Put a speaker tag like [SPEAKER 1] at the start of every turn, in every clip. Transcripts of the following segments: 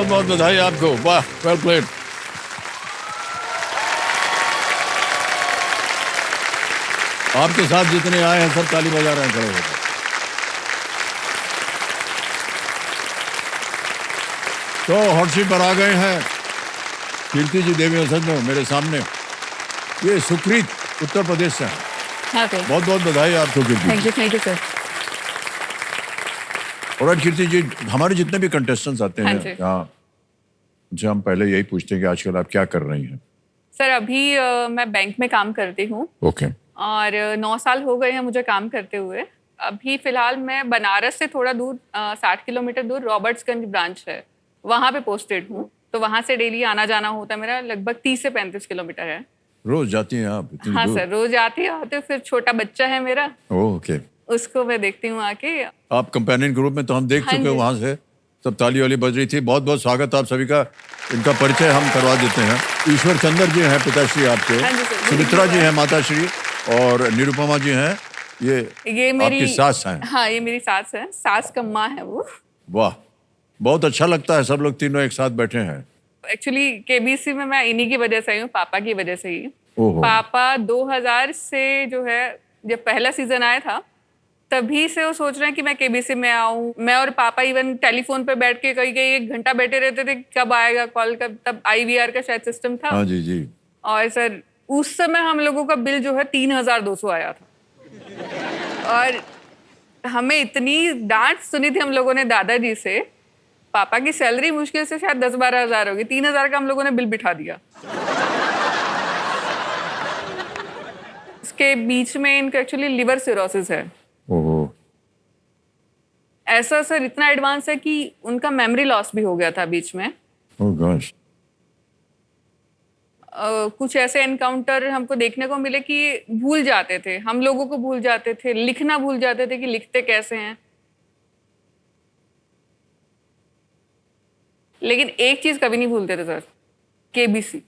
[SPEAKER 1] बहुत बहुत बधाई आपको, वाह, वेल प्लेड। आपके साथ जितने आए हैं सब ताली बजा रहे हैं खड़े होकर। तो हॉट सीट पर आ गए हैं कीर्ति जी देवी वसंत मेरे सामने। ये सुकृत उत्तर प्रदेश से है। बहुत बहुत बधाई आपको कीर्ति।
[SPEAKER 2] Thank you sir.
[SPEAKER 1] और कीर्ति जी, हमारे जितने भी कंटेस्टेंट्स आते हैं यहाँ, उनसे हम पहले यही पूछते हैं कि आजकल आप क्या कर रही हैं?
[SPEAKER 2] सर अभी मैं बैंक में काम करती हूँ।
[SPEAKER 1] ओके।
[SPEAKER 2] और 9 साल हो गए हैं मुझे काम करते हुए। अभी फिलहाल मैं बनारस से थोड़ा दूर 60 किलोमीटर दूर रॉबर्ट्सगंज ब्रांच है, वहाँ पे पोस्टेड हूँ। तो वहाँ से डेली आना जाना होता है मेरा, लगभग 30 से 35 किलोमीटर है।
[SPEAKER 1] रोज जाती हैं आप इतनी
[SPEAKER 2] हाँ
[SPEAKER 1] दूर?
[SPEAKER 2] सर, रोज आती हूँ। फिर छोटा बच्चा है मेरा,
[SPEAKER 1] ओके,
[SPEAKER 2] उसको मैं देखती हूँ आके।
[SPEAKER 1] आप कंपेनियन ग्रुप में तो हम देख चुके हैं, वहाँ से सब ताली वाली बज रही थी। बहुत बहुत स्वागत आप सभी का। इनका परिचय हम करवा देते हैं। ईश्वर चंद्र जी हैं पिताश्री आपके, सुमित्रा जी हैं माताश्री, और निरुपमा जी हैं ये मेरी आपकी सास हैं।
[SPEAKER 2] हाँ, ये मेरी सास है, सास का माँ है वो।
[SPEAKER 1] वाह, बहुत अच्छा लगता है सब लोग तीनों एक साथ बैठे हैं।
[SPEAKER 2] एक्चुअली केबीसी में मैं इन्हीं की वजह से आई हूँ, पापा की वजह से ही। पापा 2000 से जो है, जब पहला सीजन आया था तभी से वो सोच रहे हैं कि मैं केबीसी में आऊँ। मैं और पापा इवन टेलीफोन पे बैठ के कहीं 1 घंटा बैठे रहते थे, कब आएगा कॉल, कब। तब IVR का शायद सिस्टम था।
[SPEAKER 1] हाँ जी जी।
[SPEAKER 2] और सर उस समय हम लोगों का बिल जो है 3200 आया था। और हमें इतनी डांट सुनी थी हम लोगों ने दादाजी से। पापा की सैलरी मुश्किल से शायद 10-12 हजार होगी, 3000 का हम लोगों ने बिल बिठा दिया। इसके बीच में इनका एक्चुअली लिवर सिरोसिस है।
[SPEAKER 1] ओहो।
[SPEAKER 2] ऐसा सर इतना एडवांस है कि उनका मेमोरी लॉस भी हो गया था बीच में।
[SPEAKER 1] ओह गॉश।
[SPEAKER 2] कुछ ऐसे एनकाउंटर हमको देखने को मिले कि भूल जाते थे, हम लोगों को भूल जाते थे, लिखना भूल जाते थे कि लिखते कैसे हैं। लेकिन एक चीज कभी नहीं भूलते थे सर, केबीसी।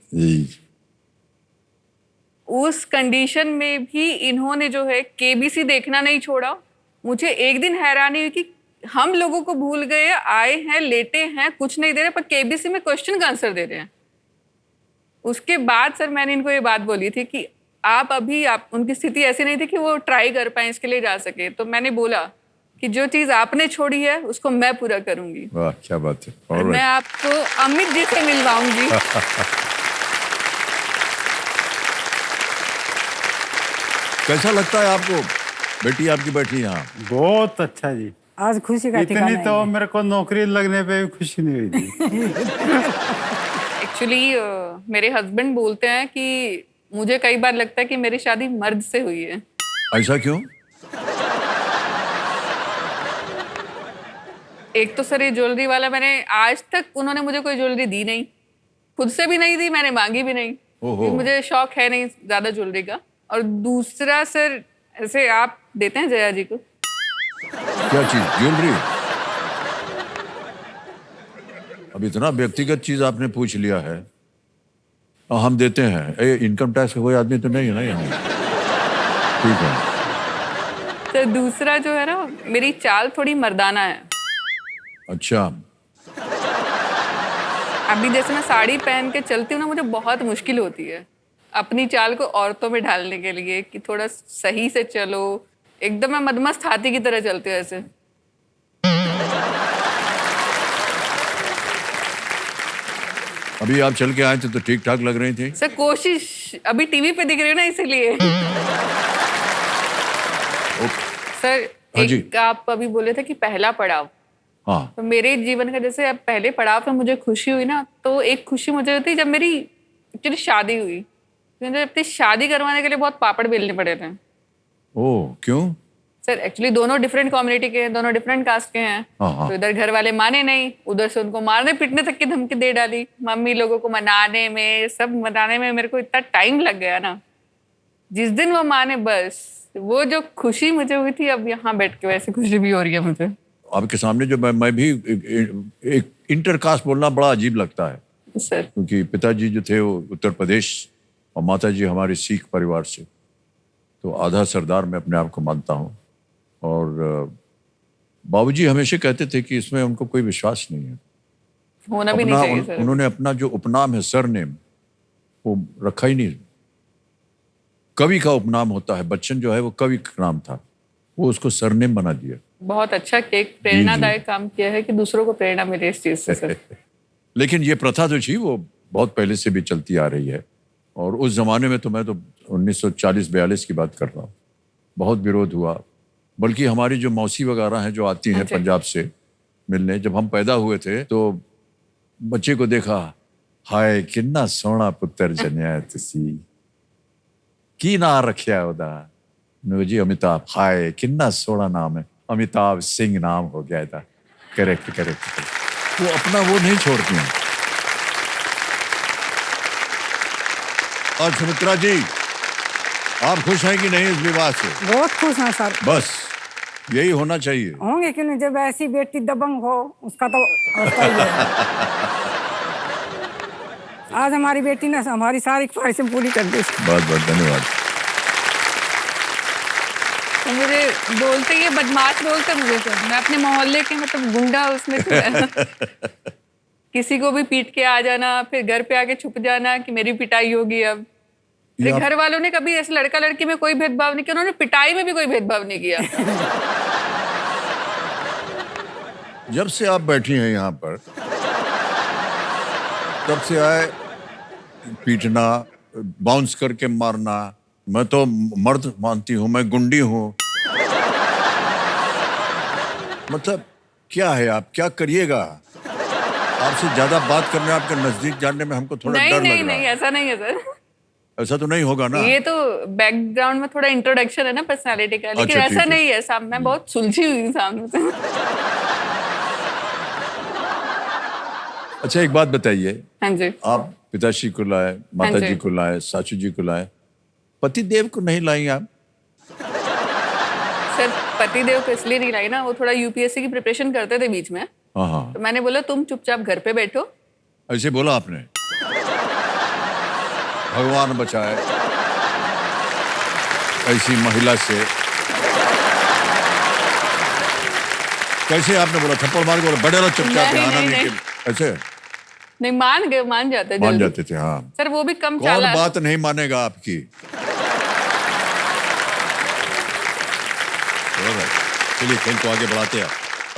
[SPEAKER 2] उस कंडीशन में भी इन्होंने जो है केबीसी देखना नहीं छोड़ा। मुझे एक दिन हैरानी हुई कि हम लोगों को भूल गए, आए हैं, लेटे हैं, कुछ नहीं दे रहे, पर केबीसी में क्वेश्चन का आंसर दे रहे हैं। उसके बाद सर मैंने इनको ये बात बोली थी कि आप उनकी स्थिति ऐसी नहीं थी कि वो ट्राई कर पाए, इसके लिए जा सके। तो मैंने बोला कि जो चीज आपने छोड़ी है उसको मैं पूरा करूंगी।
[SPEAKER 1] वाह, क्या बात है।
[SPEAKER 2] और मैं आपको अमित जी से मिलवाऊंगी।
[SPEAKER 1] कैसा लगता है आपको बेटी आपकी बैठी यहाँ?
[SPEAKER 3] बहुत अच्छा जी।
[SPEAKER 4] आज खुशी का
[SPEAKER 3] इतनी तो मेरे को नौकरी लगने पे भी खुशी नहीं हुई थी।
[SPEAKER 2] एक्चुअली मेरे हस्बैंड बोलते हैं कि मुझे कई बार लगता है कि मेरी शादी मर्द से हुई है।
[SPEAKER 1] ऐसा क्यों?
[SPEAKER 2] एक तो सर ये ज्वेलरी वाला, मैंने आज तक उन्होंने मुझे कोई ज्वेलरी दी नहीं, खुद से भी नहीं दी, मैंने मांगी भी नहीं। मुझे शौक है नहीं ज्यादा ज्वेलरी का। और दूसरा सर, ऐसे आप देते हैं जया जी को?
[SPEAKER 1] क्या चीज? ज्वेलरी? अब इतना व्यक्तिगत चीज आपने पूछ लिया है। हम देते हैं। इनकम टैक्स का कोई आदमी तो नहीं है ना यहाँ? ठीक है।
[SPEAKER 2] तो दूसरा जो है ना, मेरी चाल थोड़ी मर्दाना है।
[SPEAKER 1] अच्छा।
[SPEAKER 2] अभी जैसे मैं साड़ी पहन के चलती हूँ ना, मुझे बहुत मुश्किल होती है अपनी चाल को औरतों में ढालने के लिए कि थोड़ा सही से चलो। एकदम मैं मदमस्त हाथी की तरह चलती हूँ ऐसे।
[SPEAKER 1] अभी आप चल के आए थे तो ठीक ठाक लग रही थी
[SPEAKER 2] सर। कोशिश, अभी टीवी पे दिख रही है ना इसलिए। सर एक आप अभी बोले थे कि पहला पड़ाव।
[SPEAKER 1] हाँ।
[SPEAKER 2] तो मेरे जीवन का जैसे अब पहले पड़ाव पे मुझे खुशी हुई ना, तो एक खुशी मुझे होती जब मेरी एक्चुअली शादी हुई। मुझे अपनी शादी करवाने के लिए बहुत पापड़ बेलने पड़े थे।
[SPEAKER 1] ओह, क्यों?
[SPEAKER 2] सर एक्चुअली दोनों डिफरेंट कम्युनिटी के हैं, दोनों डिफरेंट कास्ट के हैं। तो इधर घर वाले माने नहीं, उधर से उनको मारने पीटने तक की धमकी दे डाली। मम्मी लोगों को मनाने में, सब मनाने में मेरे को इतना टाइम लग गया ना। जिस दिन वो माने, बस वो जो खुशी मुझे हुई थी, अब यहाँ बैठ के वैसी खुशी भी हो रही है मुझे
[SPEAKER 1] आपके सामने। जो मैं भी एक इंटरकास्ट बोलना बड़ा अजीब लगता है
[SPEAKER 2] सर,
[SPEAKER 1] क्योंकि पिताजी जो थे वो उत्तर प्रदेश और माताजी हमारे सिख परिवार से। तो आधा सरदार मैं अपने आप को मानता हूँ। और बाबूजी हमेशा कहते थे कि इसमें उनको कोई विश्वास नहीं है।
[SPEAKER 2] होना भी नहीं चाहिए सर।
[SPEAKER 1] उन्होंने अपना जो उपनाम है सरनेम वो रखा ही नहीं। कवि का उपनाम होता है, बच्चन जो है वो कवि का नाम था, वो उसको सरनेम बना दिया।
[SPEAKER 2] बहुत अच्छा एक प्रेरणादायक काम किया है कि दूसरों को प्रेरणा मिले इस चीज से सर।
[SPEAKER 1] लेकिन ये प्रथा जो थी वो बहुत पहले से भी चलती आ रही है, और उस जमाने में तो मैं तो 1940-42 की बात कर रहा हूँ, बहुत विरोध हुआ। बल्कि हमारी जो मौसी वगैरह हैं जो आती हैं पंजाब से मिलने, जब हम पैदा हुए थे तो बच्चे को देखा, हाय किन्ना सोहना पुत्र जन्या है तुसी, की ना रखिया ओदा, जी अमिताभ, हाय किन्ना सोहना नाम है, अमिताभ सिंह नाम हो गया था। करेक्ट करेक्ट, वो अपना वो नहीं छोड़ती हैं। और सुमित्रा जी, आप खुश हैं कि नहीं इस विवाह से?
[SPEAKER 4] बहुत खुश हैं सर।
[SPEAKER 1] बस यही होना चाहिए।
[SPEAKER 4] होंगे क्यों नहीं, जब ऐसी बेटी दबंग हो उसका तो होता ही है। आज हमारी बेटी ने हमारी सारी ख्वाहिशें पूरी कर दी।
[SPEAKER 1] बहुत बहुत धन्यवाद।
[SPEAKER 2] तो मुझे बोलते ये बदमाश बोलते मुझे सर, मैं अपने मोहल्ले के मतलब गुंडा उसमें किसी को भी पीट के आ जाना, फिर घर पे आके छुप जाना कि मेरी पिटाई होगी। अब घर वालों ने कभी ऐसे लड़का लड़की में कोई भेदभाव नहीं किया, उन्होंने पिटाई में भी कोई भेदभाव नहीं किया।
[SPEAKER 1] जब से आप बैठी हैं यहाँ पर, तब से आए पीटना, बाउंस करके मारना, मैं तो मर्द मानती हूँ, मैं गुंडी हूँ। मतलब क्या है, आप क्या करिएगा? आपसे ज्यादा बात करने, आपके नजदीक जाने में हमको थोड़ा डर लग रहा है।
[SPEAKER 2] नहीं, ऐसा नहीं है सर।
[SPEAKER 1] ऐसा तो नहीं होगा ना?
[SPEAKER 2] ये तो बैकग्राउंड में थोड़ा इंट्रोडक्शन है ना पर्सनालिटी का, लेकिन
[SPEAKER 1] अच्छा,
[SPEAKER 2] ऐसा नहीं है। मैं बहुत सुलझी हुई हूँ सामने से।
[SPEAKER 1] अच्छा एक बात बताइए,
[SPEAKER 2] हाँ जी।
[SPEAKER 1] आप पिताश्री को लाए, माता जी को लाए, सासू जी को लाए, पति देव को नहीं लाई आप?
[SPEAKER 2] सर पति देव को इसलिए नहीं लाई ना, वो थोड़ा यूपीएससी की प्रिपरेशन करते थे बीच में।
[SPEAKER 1] हाँ,
[SPEAKER 2] तो मैंने बोला तुम चुपचाप घर पे बैठो।
[SPEAKER 1] ऐसे बोला आपने? भगवान बचाए ऐसी महिला से। कैसे आपने बोला? थप्पड़ मार के बोला बैठे रहो चुपचाप, आना नहीं? ऐसे
[SPEAKER 2] नहीं, मान जाते
[SPEAKER 1] थे। हाँ
[SPEAKER 2] सर, वो भी कम
[SPEAKER 1] कौन
[SPEAKER 2] चालाक।
[SPEAKER 1] बात नहीं मानेगा आपकी? चलिए खेल को आगे बढ़ाते हैं।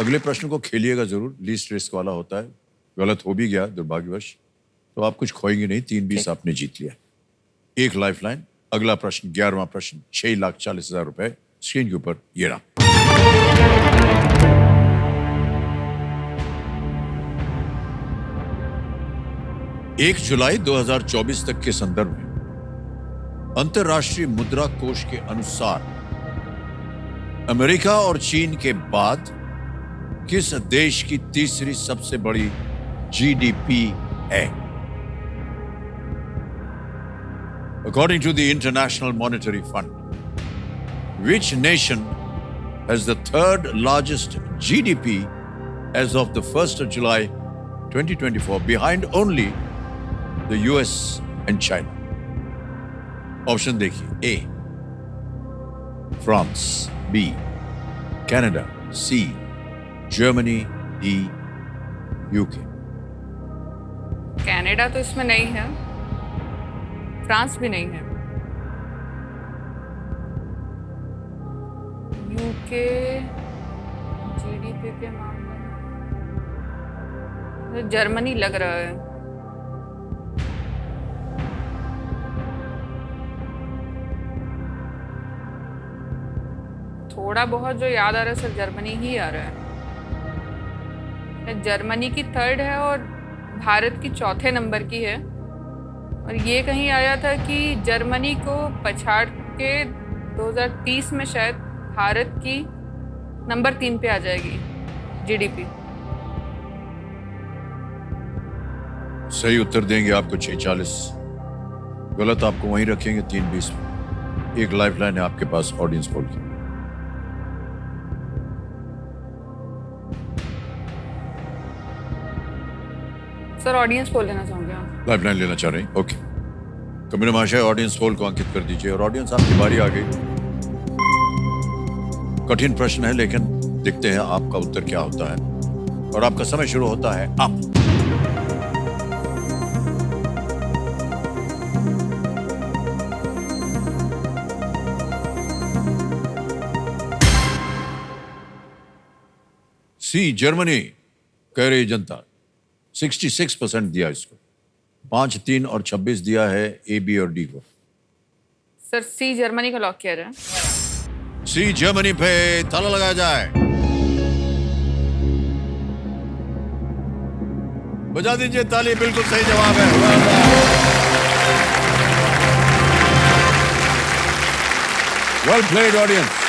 [SPEAKER 1] अगले प्रश्न को खेलिएगा जरूर, लीस्ट रिस्क वाला होता है। गलत हो भी गया दुर्भाग्यवश तो आप कुछ खोएंगे नहीं। 3-20 आपने जीत लिया, 1 लाइफलाइन। अगला प्रश्न 11वां प्रश्न, 6,40,000 रुपए स्क्रीन के ऊपर ये रहा। 1 जुलाई 2024 तक के संदर्भ में अंतर्राष्ट्रीय मुद्रा कोष के अनुसार अमेरिका और चीन के बाद किस देश की तीसरी सबसे बड़ी जीडीपी है? According to the International Monetary Fund, which nation has the third largest GDP as of the 1st of July 2024, behind only the US and China? Option देखिए, A France, B Canada, C Germany, D UK।
[SPEAKER 2] Canada तो इसमें नहीं है, France भी नहीं है, UK GDP के मामले में जर्मनी लग रहा है। थोड़ा बहुत जो याद आ रहा है सर, जर्मनी ही आ रहा है। जर्मनी की 3rd है और भारत की 4थे नंबर की है। और ये कहीं आया था कि जर्मनी को पछाड़ के 2030 में शायद भारत की नंबर 3 पे आ जाएगी जीडीपी।
[SPEAKER 1] सही उत्तर देंगे आपको 6,40, गलत आपको वहीं रखेंगे 3,20 में। 1 लाइफलाइन है आपके पास ऑडियंस पोल की।
[SPEAKER 2] सर ऑडियंस पोल लेना चाहूंगा।
[SPEAKER 1] लाइफलाइन लेना चाह रहे हैं? ओके, कमिल महाशय ऑडियंस पोल को अंकित कर दीजिए। और ऑडियंस आपकी बारी आ गई। कठिन प्रश्न है लेकिन देखते हैं आपका उत्तर क्या होता है। और आपका समय शुरू होता है अब। सी जर्मनी कह रही जनता 66% दिया इसको, 5, 3 और 26 दिया है ए, बी और डी को।
[SPEAKER 2] सर सी जर्मनी को लॉक किया जाए।
[SPEAKER 1] सी जर्मनी पे ताला लगाया जाए। बजा दीजिए ताली, बिल्कुल सही जवाब है। Well played audience.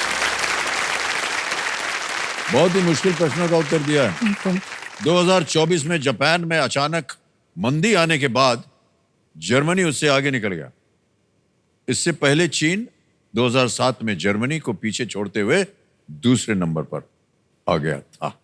[SPEAKER 1] बहुत ही मुश्किल प्रश्नों का उत्तर दिया है। 2024 में जापान में अचानक मंदी आने के बाद जर्मनी उससे आगे निकल गया। इससे पहले चीन 2007 में जर्मनी को पीछे छोड़ते हुए दूसरे नंबर पर आ गया था।